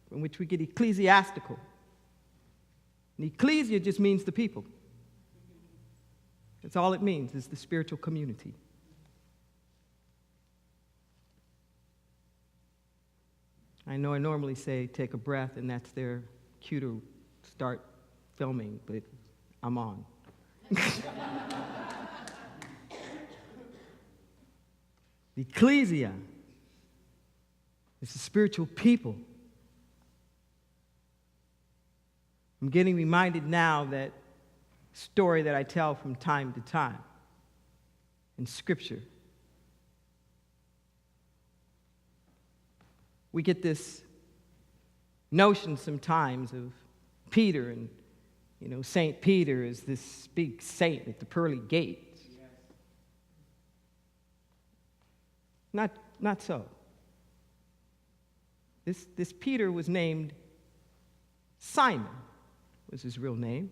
from which we get ecclesiastical. And ecclesia just means the people. That's all it means, is the spiritual community. I know I normally say take a breath, and that's their cue to start filming, but I'm on. The ecclesia is the spiritual people. I'm getting reminded now that story that I tell from time to time in Scripture. We get this notion sometimes of Peter, and St. Peter is this big saint at the pearly gates. Not so. This Peter was named Simon, was his real name.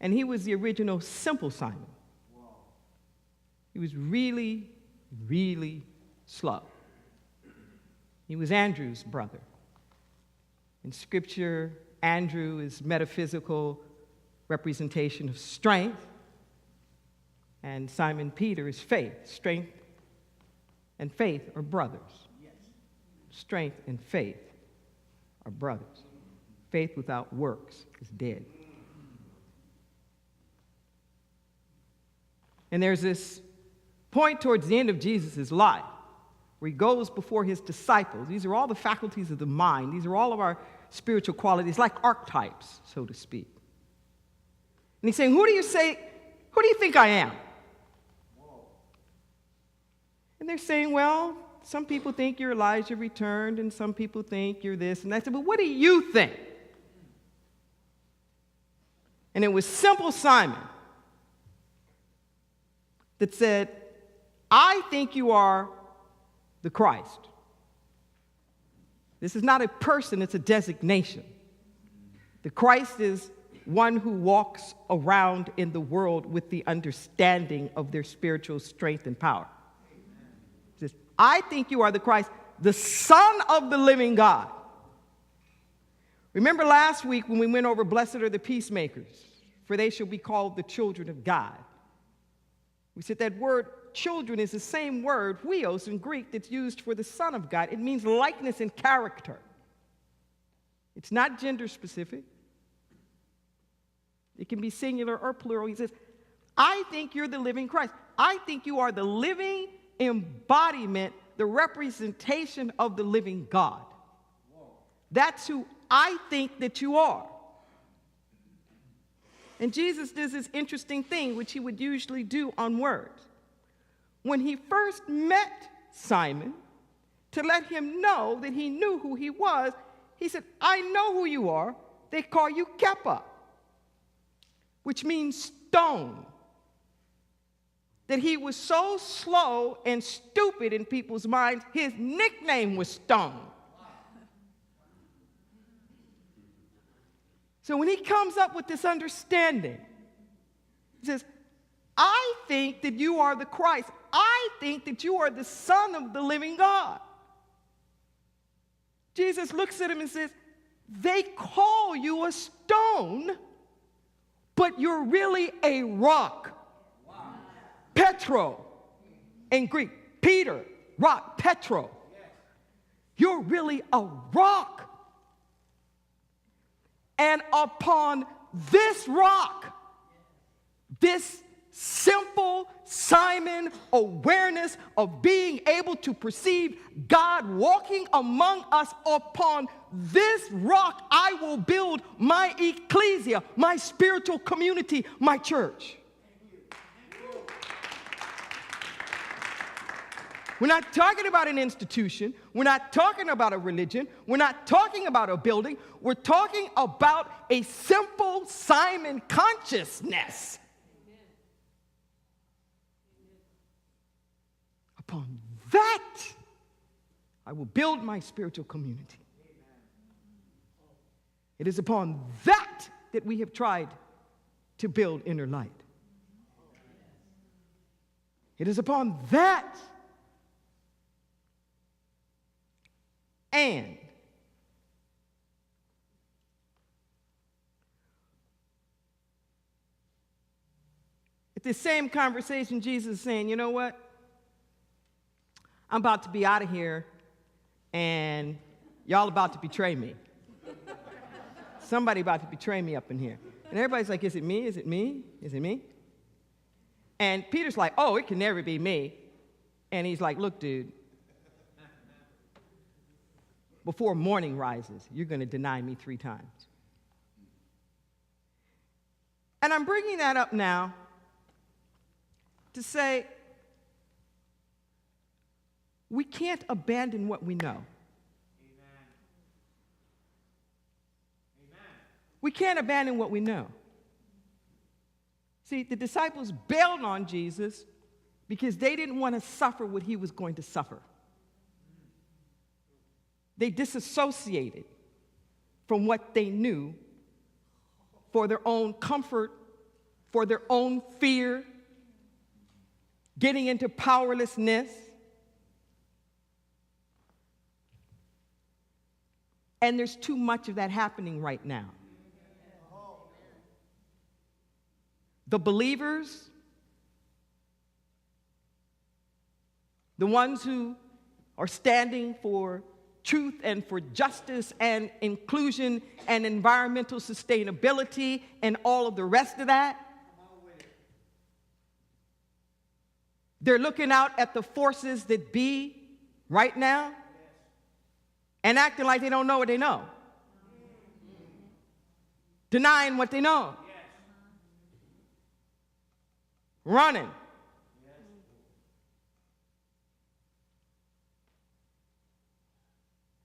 And he was the original simple Simon. He was really, really slow. He was Andrew's brother. In Scripture, Andrew is metaphysical representation of strength, and Simon Peter is faith. Strength and faith are brothers. Strength and faith are brothers. Faith without works is dead. And there's this point towards the end of Jesus' life where he goes before his disciples. These are all the faculties of the mind. These are all of our spiritual qualities, like archetypes, so to speak. And he's saying, who do you think I am? And they're saying, well, some people think you're Elijah returned, and some people think you're this and that. I said, but what do you think? And it was simple Simon that said, I think you are the Christ. This is not a person, it's a designation. The Christ is one who walks around in the world with the understanding of their spiritual strength and power. He says, I think you are the Christ, the Son of the living God. Remember last week when we went over, blessed are the peacemakers, for they shall be called the children of God. We said that word children is the same word, huios, in Greek, that's used for the Son of God. It means likeness and character. It's not gender specific. It can be singular or plural. He says, I think you're the living Christ. I think you are the living embodiment, the representation of the living God. That's who I think that you are. And Jesus does this interesting thing, which he would usually do on words. When he first met Simon, to let him know that he knew who he was, he said, I know who you are. They call you Kepha, which means stone. That he was so slow and stupid in people's minds, his nickname was Stone. So when he comes up with this understanding, he says, I think that you are the Christ. I think that you are the Son of the living God. Jesus looks at him and says, they call you a stone, but you're really a rock. Wow. Petro in Greek. Peter, rock, Petro. Yes. You're really a rock. And upon this rock, this simple Simon awareness of being able to perceive God walking among us, upon this rock I will build my ecclesia, my spiritual community, my church. We're not talking about an institution. We're not talking about a religion. We're not talking about a building. We're talking about a simple Simon consciousness. Upon that, I will build my spiritual community. It is upon that that we have tried to build Inner Light. It is upon that. And At this same conversation, Jesus is saying, you know what? I'm about to be out of here, and y'all about to betray me. Somebody about to betray me up in here. And everybody's like, is it me? Is it me? Is it me? And Peter's like, oh, it can never be me. And he's like, look, dude, before morning rises, you're going to deny me 3 times. And I'm bringing that up now to say we can't abandon what we know. We can't abandon what we know. See, the disciples bailed on Jesus because they didn't want to suffer what he was going to suffer. They disassociated from what they knew for their own comfort, for their own fear, getting into powerlessness. And there's too much of that happening right now. The believers, the ones who are standing for truth and for justice and inclusion and environmental sustainability and all of the rest of that, they're looking out at the forces that be right now and acting like they don't know what they know, denying what they know. Running.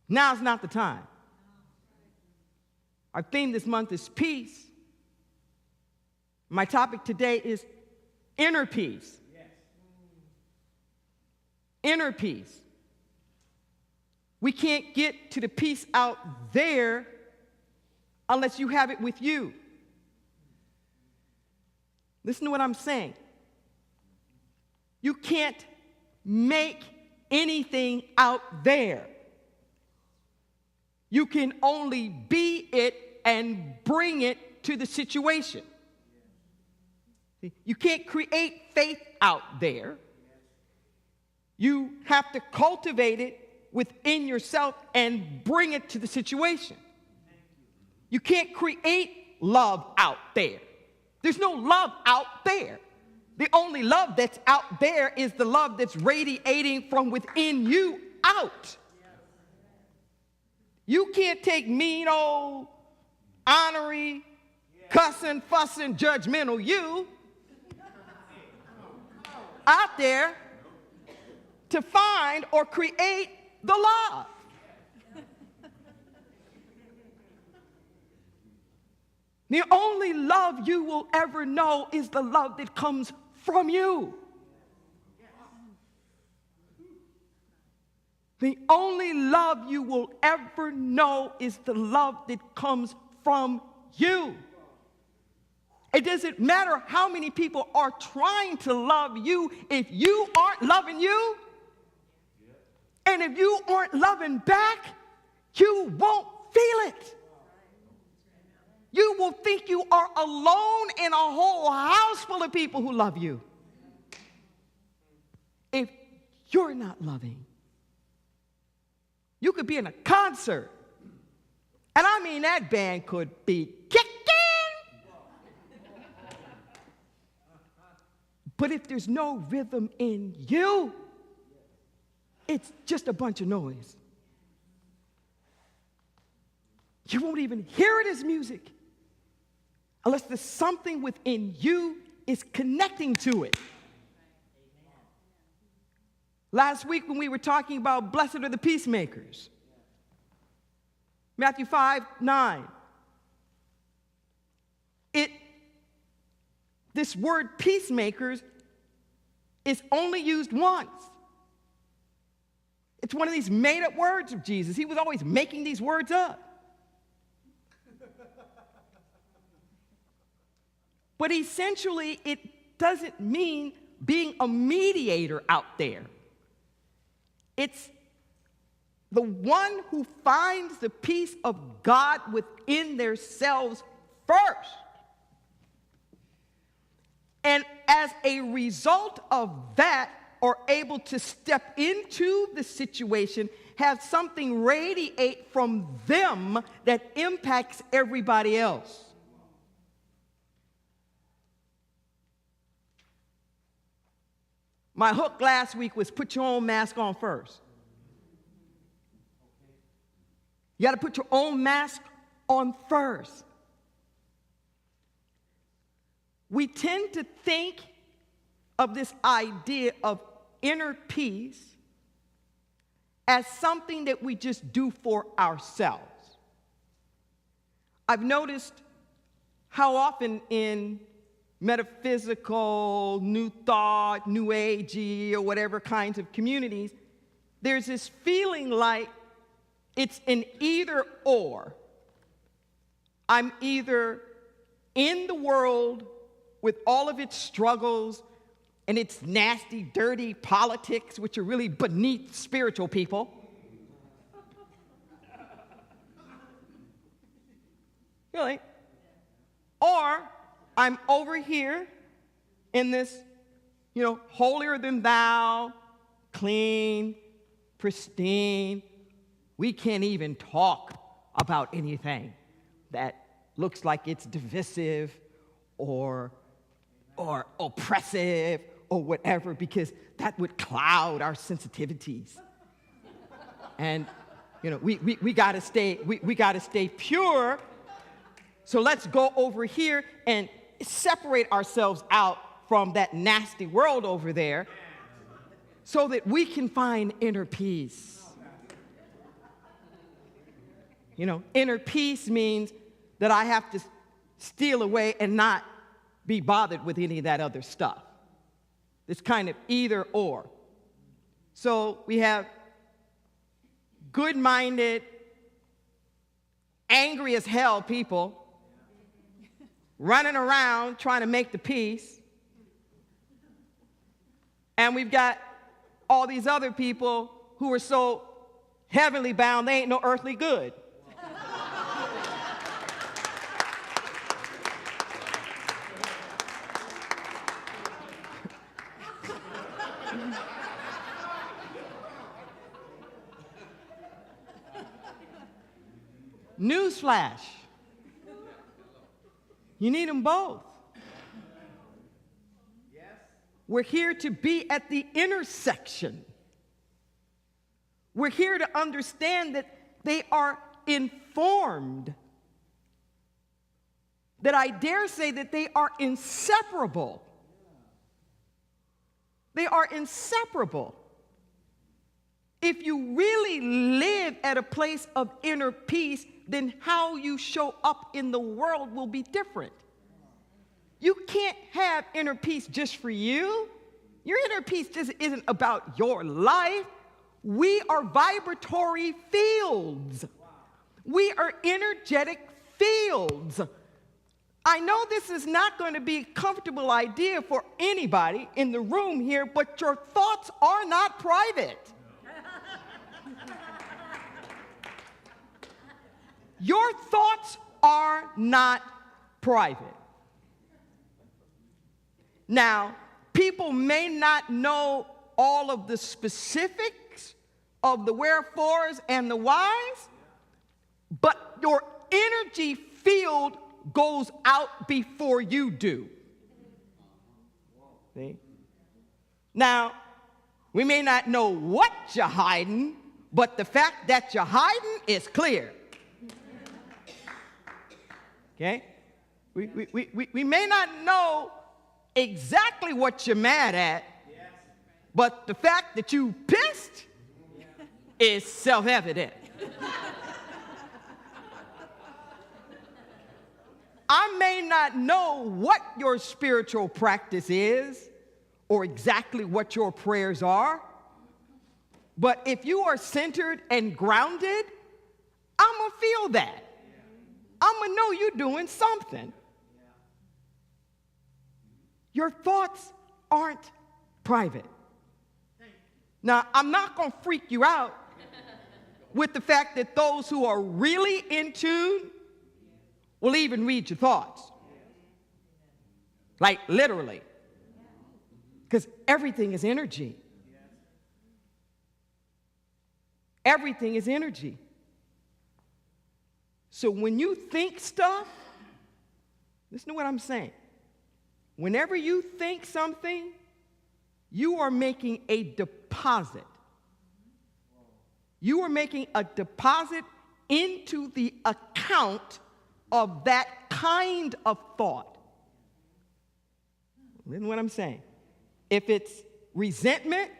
Now's not the time. Our theme this month is peace. My topic today is inner peace. Inner peace. We can't get to the peace out there unless you have it with you. Listen to what I'm saying. You can't make anything out there. You can only be it and bring it to the situation. See, you can't create faith out there. You have to cultivate it within yourself and bring it to the situation. You can't create love out there. There's no love out there. The only love that's out there is the love that's radiating from within you out. You can't take mean old, ornery, cussing, fussing, judgmental you out there to find or create the love. The only love you will ever know is the love that comes from you. The only love you will ever know is the love that comes from you. It doesn't matter how many people are trying to love you if you aren't loving you. And if you aren't loving back, you won't feel it. You will think you are alone in a whole house full of people who love you. If you're not loving, you could be in a concert, and I mean that band could be kicking. But if there's no rhythm in you, it's just a bunch of noise. You won't even hear it as music unless there's something within you is connecting to it. Last week when we were talking about blessed are the peacemakers, Matthew 5:9, this word peacemakers is only used once. It's one of these made-up words of Jesus. He was always making these words up. But essentially, it doesn't mean being a mediator out there. It's the one who finds the peace of God within themselves first. And as a result of that, are able to step into the situation, have something radiate from them that impacts everybody else. My hook last week was put your own mask on first. You got to put your own mask on first. We tend to think of this idea of inner peace as something that we just do for ourselves. I've noticed how often in metaphysical, new thought, new agey, or whatever kinds of communities, there's this feeling like it's an either or. I'm either in the world with all of its struggles and its nasty, dirty politics, which are really beneath spiritual people. Really? Or I'm over here in this, holier than thou, clean, pristine. We can't even talk about anything that looks like it's divisive or oppressive or whatever, because that would cloud our sensitivities. And we gotta stay pure. So let's go over here and separate ourselves out from that nasty world over there so that we can find inner peace. Inner peace means that I have to steal away and not be bothered with any of that other stuff. This kind of either or. So we have good-minded, angry as hell people running around trying to make the peace. And we've got all these other people who are so heavenly bound, they ain't no earthly good. Newsflash. You need them both. Yes. We're here to be at the intersection. We're here to understand that they are informed. That I dare say that they are inseparable. They are inseparable. If you really live at a place of inner peace, then how you show up in the world will be different. You can't have inner peace just for you. Your inner peace just isn't about your life. We are vibratory fields. We are energetic fields. I know this is not going to be a comfortable idea for anybody in the room here, but your thoughts are not private. Your thoughts are not private. Now, people may not know all of the specifics of the wherefores and the whys, but your energy field goes out before you do. See? Now, we may not know what you're hiding, but the fact that you're hiding is clear. Okay? We may not know exactly what you're mad at, but the fact that you pissed is self-evident. I may not know what your spiritual practice is or exactly what your prayers are, but if you are centered and grounded, I'm going to feel that. I'm going to know you're doing something. Your thoughts aren't private. Now, I'm not going to freak you out with the fact that those who are really in tune will even read your thoughts. Like, literally. Because everything is energy. Everything is energy. So when you think stuff, listen to what I'm saying. Whenever you think something, you are making a deposit. You are making a deposit into the account of that kind of thought. Listen to what I'm saying. If it's resentment,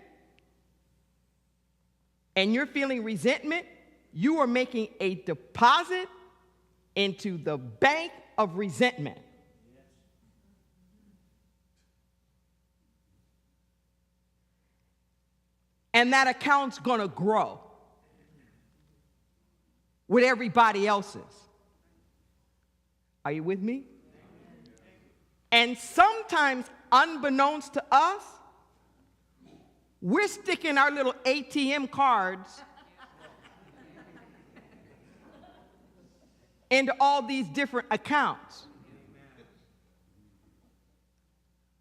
and you're feeling resentment, you are making a deposit into the bank of resentment. And that account's going to grow with everybody else's. Are you with me? And sometimes, unbeknownst to us, we're sticking our little ATM cards into all these different accounts.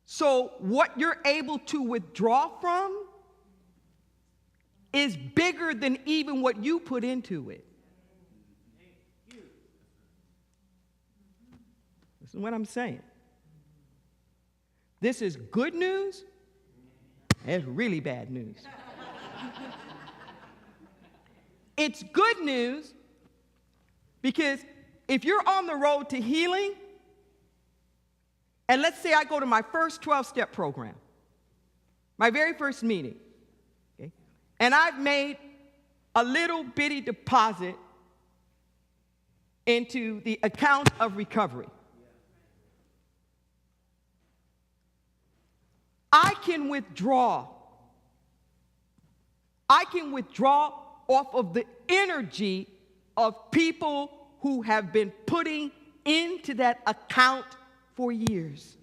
So what you're able to withdraw from is bigger than even what you put into it. Listen to what I'm saying. This is good news. It's really bad news. It's good news because if you're on the road to healing, and let's say I go to my first 12-step program, my very first meeting, okay, and I've made a little bitty deposit into the account of recovery. I can withdraw. I can withdraw off of the energy of people who have been putting into that account for years.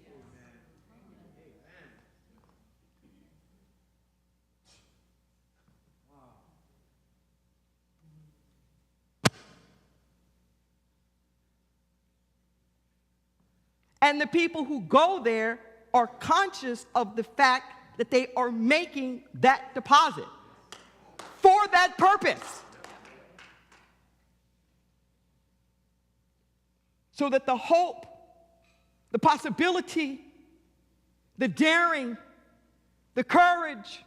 And the people who go there are conscious of the fact that they are making that deposit for that purpose. So that the hope, the possibility, the daring, the courage,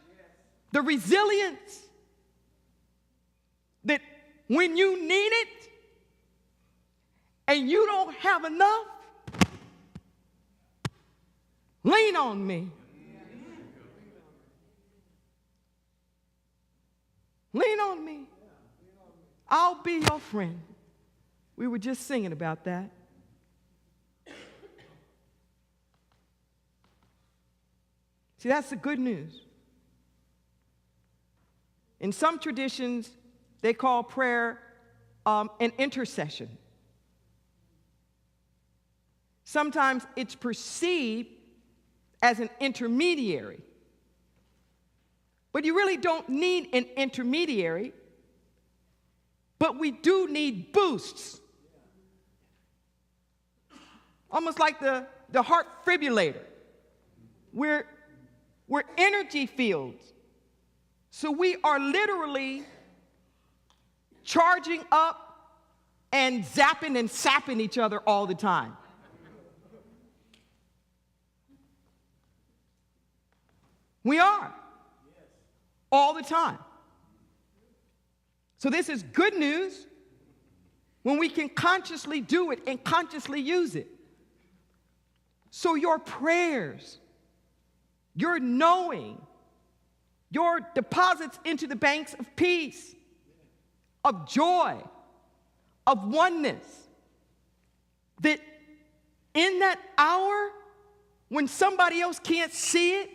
the resilience, that when you need it and you don't have enough, lean on me. Lean on me. I'll be your friend. We were just singing about that. See, that's the good news. In some traditions, they call prayer an intercession. Sometimes it's perceived as an intermediary. But you really don't need an intermediary, but we do need boosts. Almost like the heart fibrillator. We're energy fields. So we are literally charging up and zapping and sapping each other all the time. We are. All the time. So this is good news when we can consciously do it and consciously use it. So your prayers, your knowing, your deposits into the banks of peace, of joy, of oneness, that in that hour when somebody else can't see it,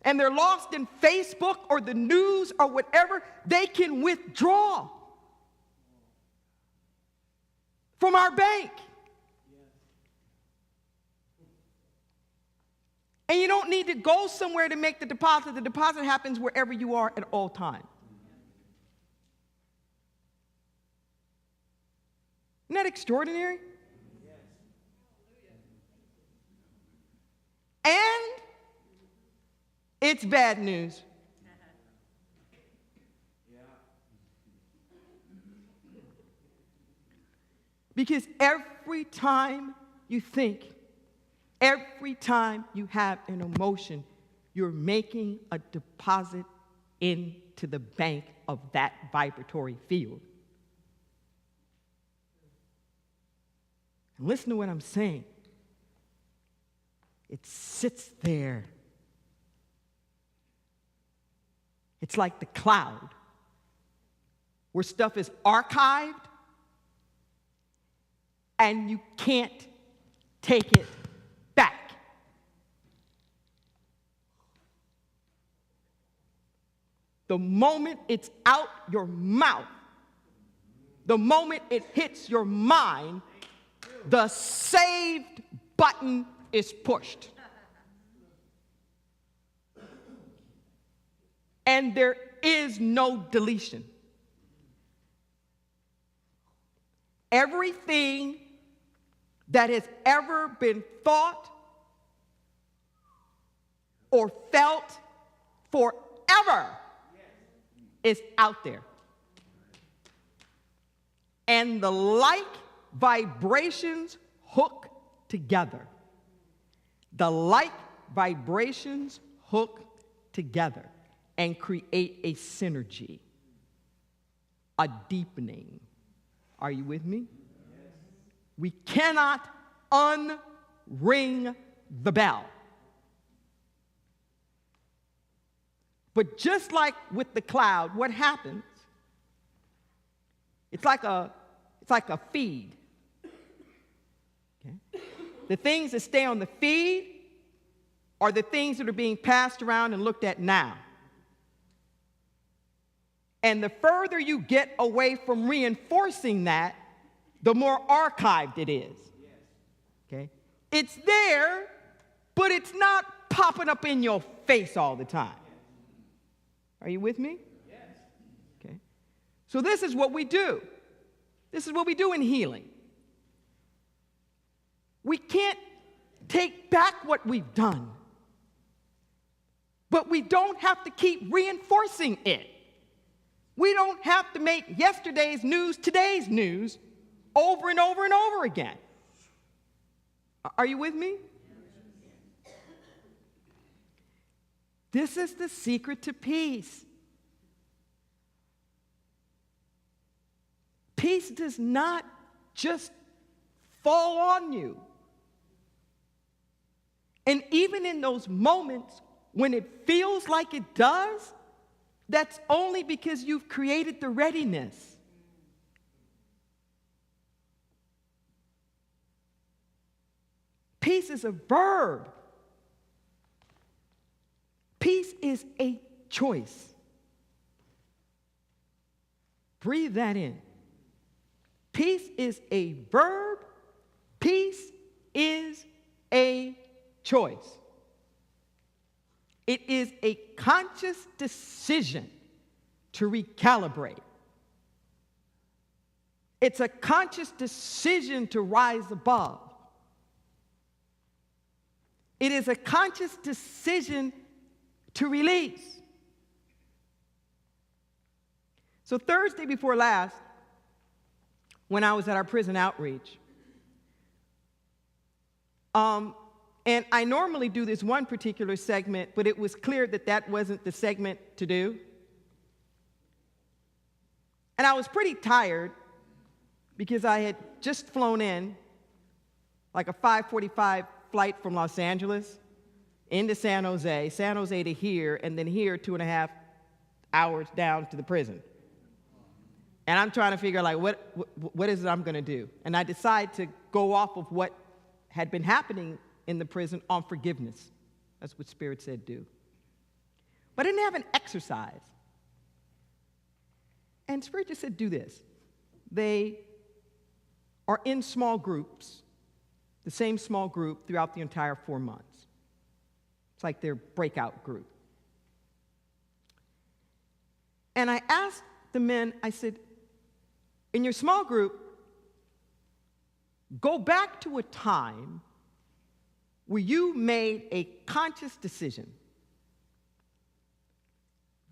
and they're lost in Facebook or the news or whatever, they can withdraw from our bank. And you don't need to go somewhere to make the deposit. The deposit happens wherever you are at all times. Isn't that extraordinary? And It's bad news. Because every time you think, every time you have an emotion, you're making a deposit into the bank of that vibratory field. And listen to what I'm saying. It sits there. It's like the cloud, where stuff is archived and you can't take it back. The moment it's out your mouth, the moment it hits your mind, the saved button is pushed. And there is no deletion. Everything that has ever been thought or felt forever is out there. And the like vibrations hook together. The like vibrations hook together and create a synergy, a deepening. Are you with me? Yes. We cannot unring the bell. But just like with the cloud, what happens? It's like a feed. Okay? The things that stay on the feed are the things that are being passed around and looked at now. And the further you get away from reinforcing that, the more archived it is. Okay? It's there, but it's not popping up in your face all the time. Are you with me? Yes. Okay. So this is what we do. This is what we do in healing. We can't take back what we've done, but we don't have to keep reinforcing it. We don't have to make yesterday's news today's news over and over and over again. Are you with me? This is the secret to peace. Peace does not just fall on you. And even in those moments when it feels like it does, that's only because you've created the readiness. Peace is a verb. Peace is a choice. Breathe that in. Peace is a verb. Peace is a choice. It is a conscious decision to recalibrate. It's a conscious decision to rise above. It is a conscious decision to release. So Thursday before last, when I was at our prison outreach, and I normally do this one particular segment, but it was clear that that wasn't the segment to do. And I was pretty tired because I had just flown in, like a 5:45 flight from Los Angeles into San Jose to here, and then here 2.5 hours down to the prison. And I'm trying to figure out, like, what is it I'm going to do? And I decided to go off of what had been happening in the prison on forgiveness. That's what Spirit said do. But I didn't have an exercise. And Spirit just said do this. They are in small groups, the same small group throughout the entire 4 months. It's like their breakout group. And I asked the men, I said, in your small group, go back to a time where you made a conscious decision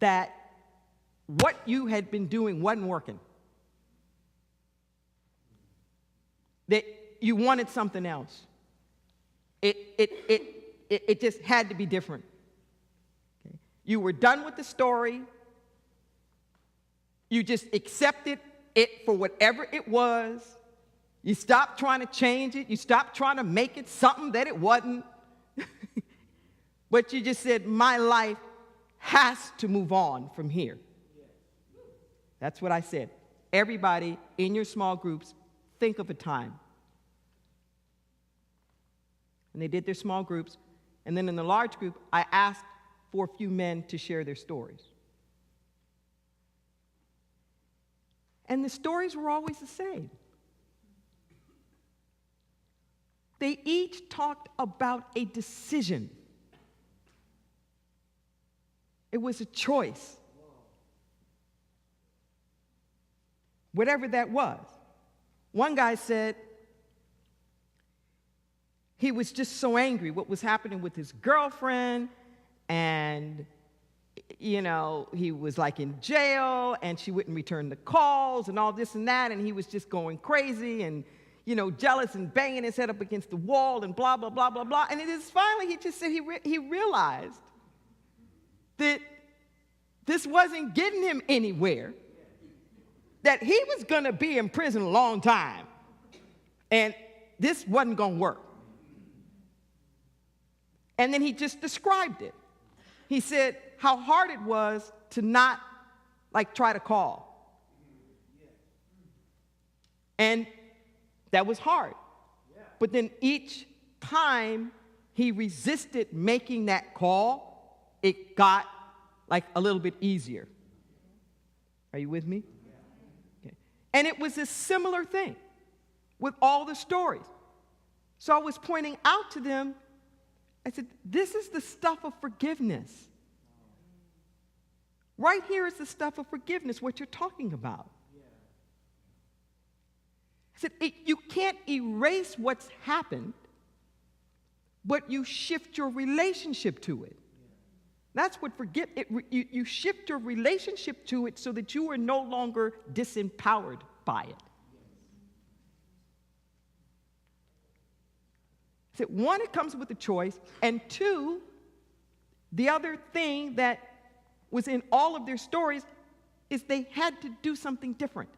that what you had been doing wasn't working. That you wanted something else. It just had to be different. Okay? You were done with the story. You just accepted it for whatever it was. You stopped trying to change it. You stopped trying to make it something that it wasn't. But you just said, my life has to move on from here. That's what I said. Everybody in your small groups, think of a time. And they did their small groups. And then in the large group, I asked for a few men to share their stories. And the stories were always the same. They each talked about a decision. It was a choice. Whatever that was. One guy said he was just so angry what was happening with his girlfriend, and you know, he was like in jail and she wouldn't return the calls and all this and that, and he was just going crazy and, you know, jealous and banging his head up against the wall and blah, blah, blah, blah, blah. And it is finally, he just said he realized that this wasn't getting him anywhere, that he was going to be in prison a long time, and this wasn't going to work. And then he just described it. He said how hard it was to not, like, try to call. And that was hard. But then each time he resisted making that call, it got, like, a little bit easier. Are you with me? Okay. And it was a similar thing with all the stories. So I was pointing out to them, I said, this is the stuff of forgiveness. Right here is the stuff of forgiveness, what you're talking about. I said, you can't erase what's happened, but you shift your relationship to it. That's what you shift your relationship to it so that you are no longer disempowered by it. I said, one, it comes with a choice, and two, the other thing that was in all of their stories is they had to do something different.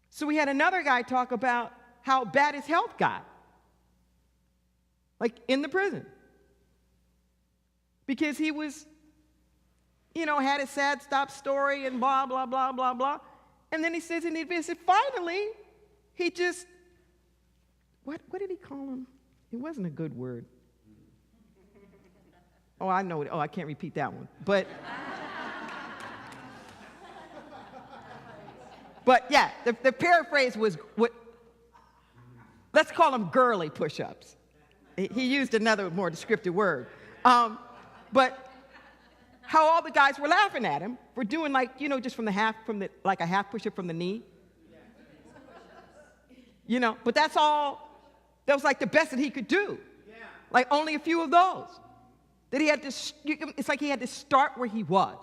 So we had another guy talk about how bad his health got, like in the prison. Because he was, you know, had a sad stop story and blah, blah, blah, blah, blah. And then he says in the visit, finally, he just, what did he call him? It wasn't a good word. Oh, I know it. Oh, I can't repeat that one. But yeah, the paraphrase was let's call them girly push-ups. He used another more descriptive word. But how all the guys were laughing at him for doing, like, you know, just like a half push-up from the knee. You know, but that was like the best that he could do. Like only a few of those. That he had to, it's like he had to start where he was.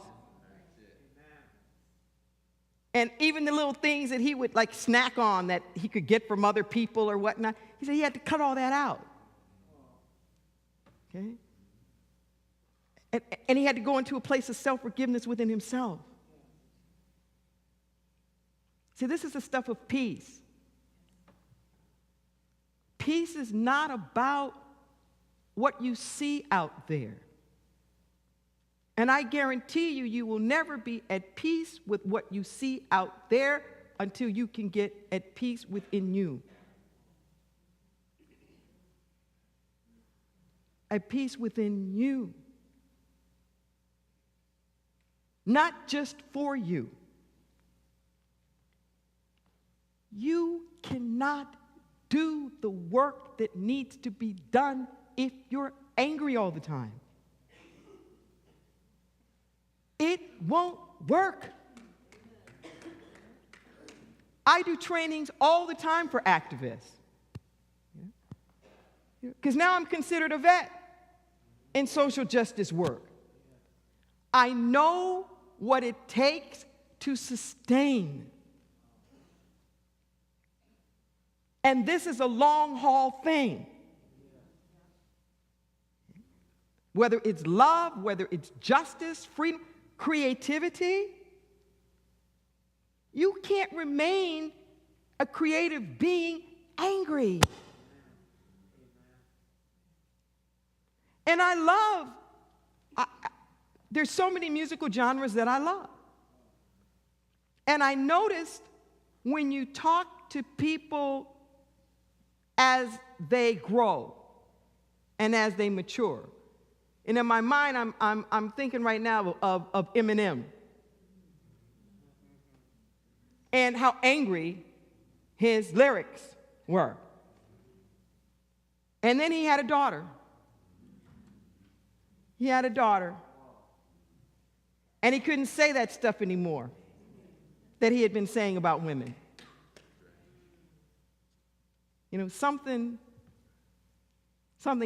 And even the little things that he would, like, snack on that he could get from other people or whatnot, he said he had to cut all that out. Okay? And he had to go into a place of self-forgiveness within himself. See, this is the stuff of peace. Peace is not about what you see out there. And I guarantee you, you will never be at peace with what you see out there until you can get at peace within you. At peace within you. Not just for you. You cannot do the work that needs to be done if you're angry all the time. It won't work. I do trainings all the time for activists. Because now I'm considered a vet in social justice work. I know what it takes to sustain. And this is a long haul thing. Whether it's love, whether it's justice, freedom, creativity, you can't remain a creative being angry. And I love, there's so many musical genres that I love. And I noticed when you talk to people as they grow and as they mature, and in my mind, I'm thinking right now of Eminem and how angry his lyrics were. And then he had a daughter. He had a daughter. And he couldn't say that stuff anymore that he had been saying about women. You know, something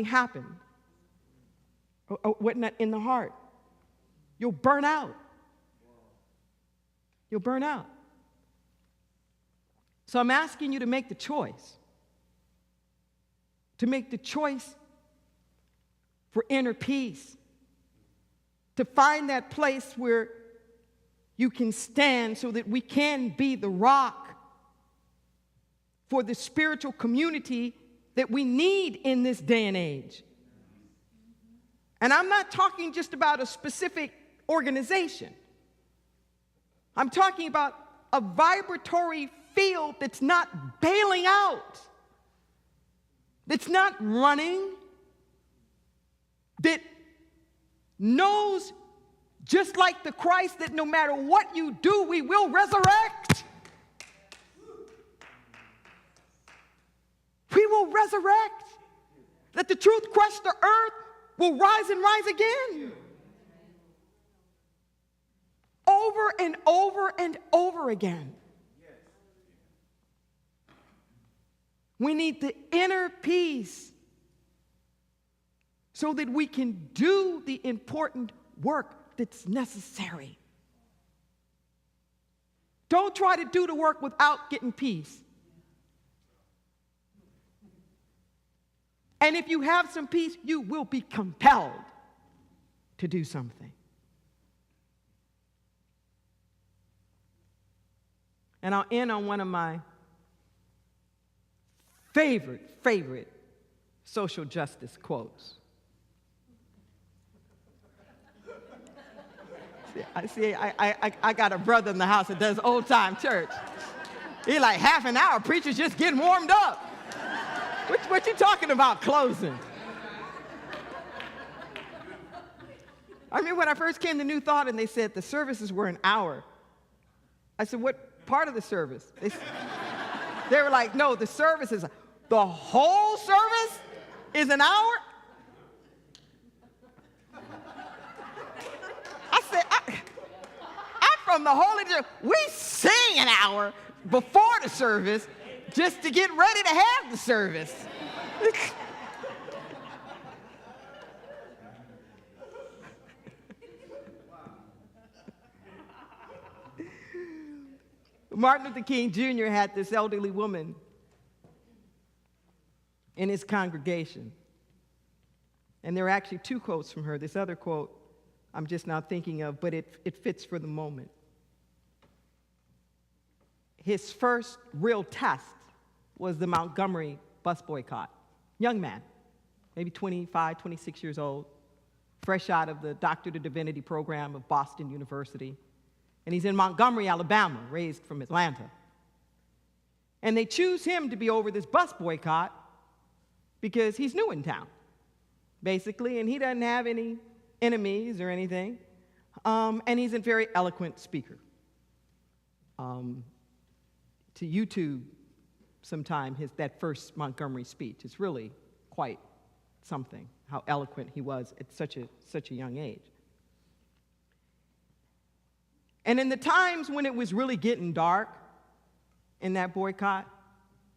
happened. Whatnot in the heart. You'll burn out. You'll burn out. So I'm asking you to make the choice. To make the choice for inner peace. To find that place where you can stand so that we can be the rock for the spiritual community that we need in this day and age. And I'm not talking just about a specific organization. I'm talking about a vibratory field that's not bailing out, that's not running, that knows, just like the Christ, that no matter what you do, we will resurrect. We will resurrect. That the truth crushed the earth will rise and rise again. Over and over and over again. We need the inner peace so that we can do the important work that's necessary. Don't try to do the work without getting peace. And if you have some peace, you will be compelled to do something. And I'll end on one of my favorite social justice quotes. I got a brother in the house that does old time church. He's like, half an hour, preacher's just getting warmed up. What you talking about closing? I mean, when I first came to New Thought and they said the services were an hour, I said, what part of the service? They were like, no, the service is, the whole service is an hour? I said, I'm from the Holy Church. We sing an hour before the service just to get ready to have the service. Martin Luther King Jr. had this elderly woman in his congregation. And there are actually two quotes from her. This other quote I'm just now thinking of, but it fits for the moment. His first real test was the Montgomery bus boycott. Young man, maybe 25, 26 years old, fresh out of the Doctor of Divinity program of Boston University. And he's in Montgomery, Alabama, raised from Atlanta. And they choose him to be over this bus boycott because he's new in town, basically, and he doesn't have any enemies or anything. And he's a very eloquent speaker. To YouTube sometime that first Montgomery speech. It's really quite something, how eloquent he was at such a young age. And in the times when it was really getting dark in that boycott,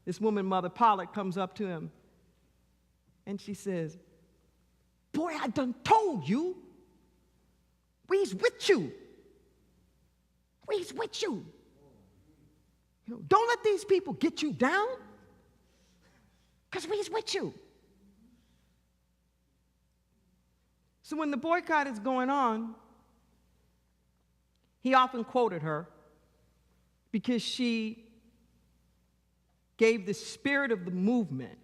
this woman, Mother Pollock, comes up to him and she says, boy, I done told you We's with you. We's with you. You know, don't let these people get you down, because we's with you. So when the boycott is going on, he often quoted her because she gave the spirit of the movement.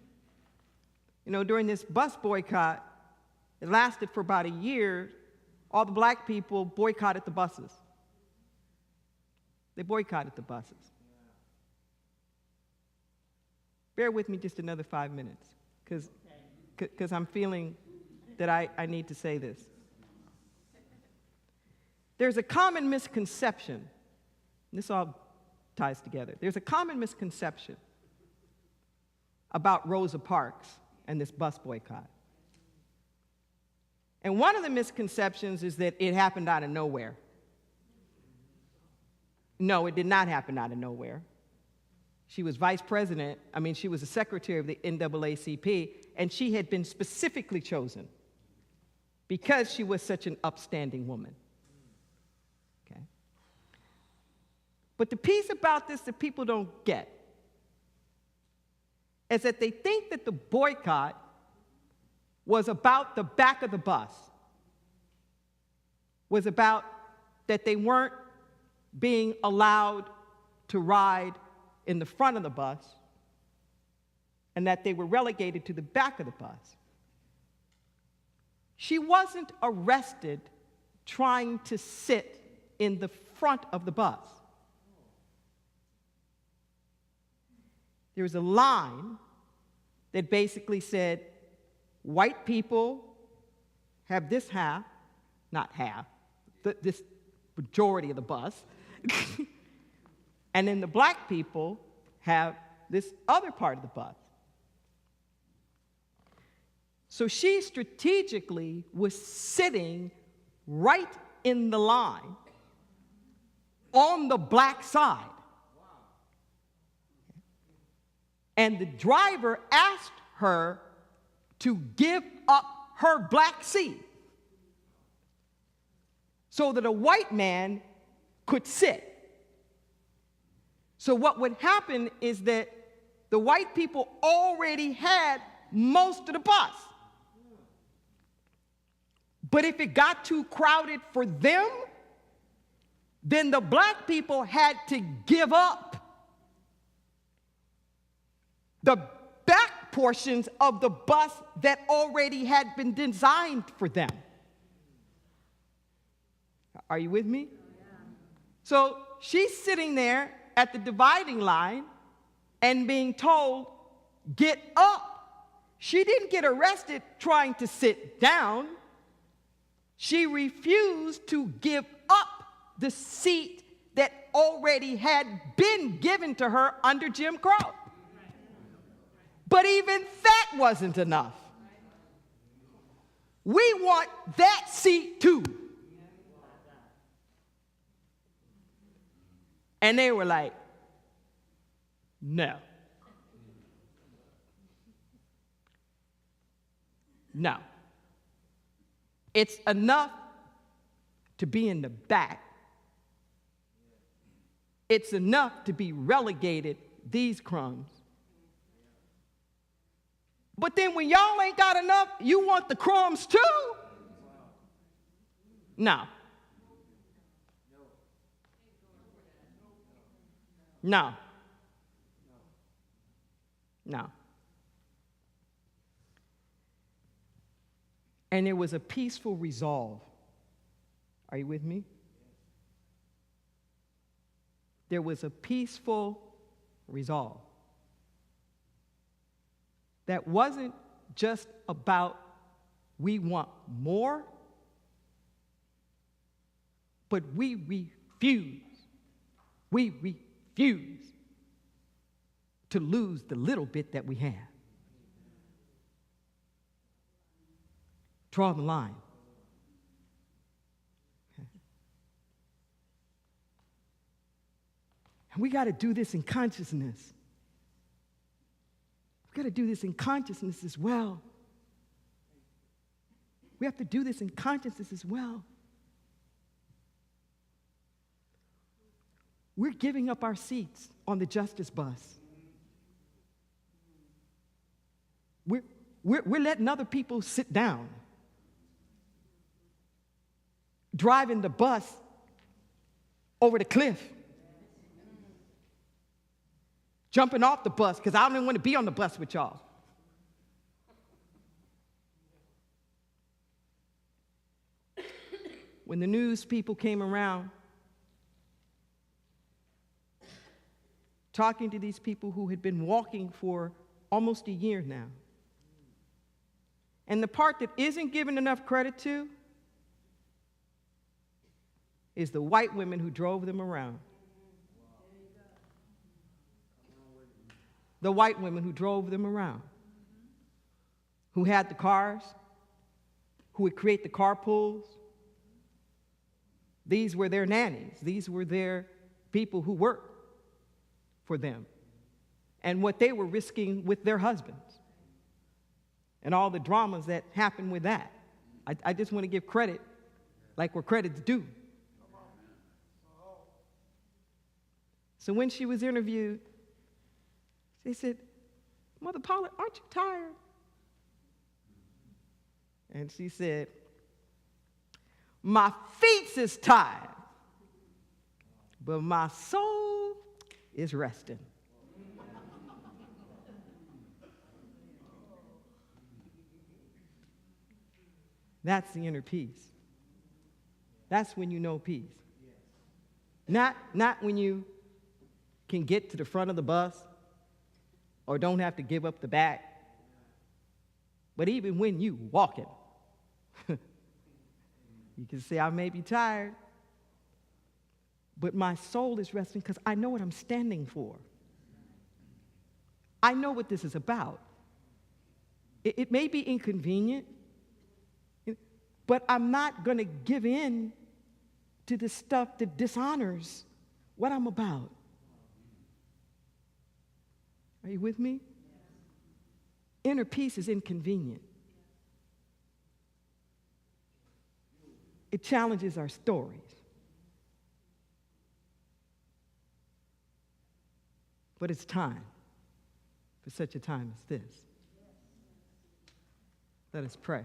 You know, during this bus boycott, it lasted for about a year. All the black people boycotted the buses. They boycotted the buses. Bear with me just another 5 minutes, because I'm feeling that I need to say this. There's a common misconception, and this all ties together. There's a common misconception about Rosa Parks and this bus boycott. And one of the misconceptions is that it happened out of nowhere. No, it did not happen out of nowhere. She was she was the secretary of the NAACP, and she had been specifically chosen because she was such an upstanding woman. Okay? But the piece about this that people don't get is that they think that the boycott was about the back of the bus, was about that they weren't being allowed to ride in the front of the bus, and that they were relegated to the back of the bus. She wasn't arrested trying to sit in the front of the bus. There was a line that basically said, white people have this half, not half, this majority of the bus, and then the black people have this other part of the bus. So she strategically was sitting right in the line on the black side. And the driver asked her to give up her black seat so that a white man could sit. So what would happen is that the white people already had most of the bus. But if it got too crowded for them, then the black people had to give up the back portions of the bus that already had been designed for them. Are you with me? So she's sitting there at the dividing line and being told, get up. She didn't get arrested trying to sit down. She refused to give up the seat that already had been given to her under Jim Crow. But even that wasn't enough. We want that seat too. And they were like, no. No. It's enough to be in the back. It's enough to be relegated these crumbs. But then when y'all ain't got enough, you want the crumbs too? No. No. No. And there was a peaceful resolve. Are you with me? There was a peaceful resolve. That wasn't just about we want more, but we refuse to lose the little bit that we have. Draw the line. Okay. And we got to do this in consciousness. We got to do this in consciousness as well. We have to do this in consciousness as well. we're giving up our seats on the justice bus. We're letting other people sit down, driving the bus over the cliff, jumping off the bus because I don't even want to be on the bus with y'all. When the news people came around, talking to these people who had been walking for almost a year now. And the part that isn't given enough credit to is the white women who drove them around. The white women who drove them around, who had the cars, who would create the carpools. These were their nannies. These were their people who worked for them and what they were risking with their husbands and all the dramas that happened with that. I just want to give credit like where credit's due. So when she was interviewed, they said, Mother Paula, aren't you tired? And she said, my feet is tired, but my soul is resting. That's the inner peace. That's when you know peace. Not when you can get to the front of the bus or don't have to give up the back, but even when you walking. You can say, I may be tired, but my soul is resting because I know what I'm standing for. I know what this is about. It may be inconvenient, but I'm not going to give in to the stuff that dishonors what I'm about. Are you with me? Inner peace is inconvenient. It challenges our stories. But it's time for such a time as this. Let us pray.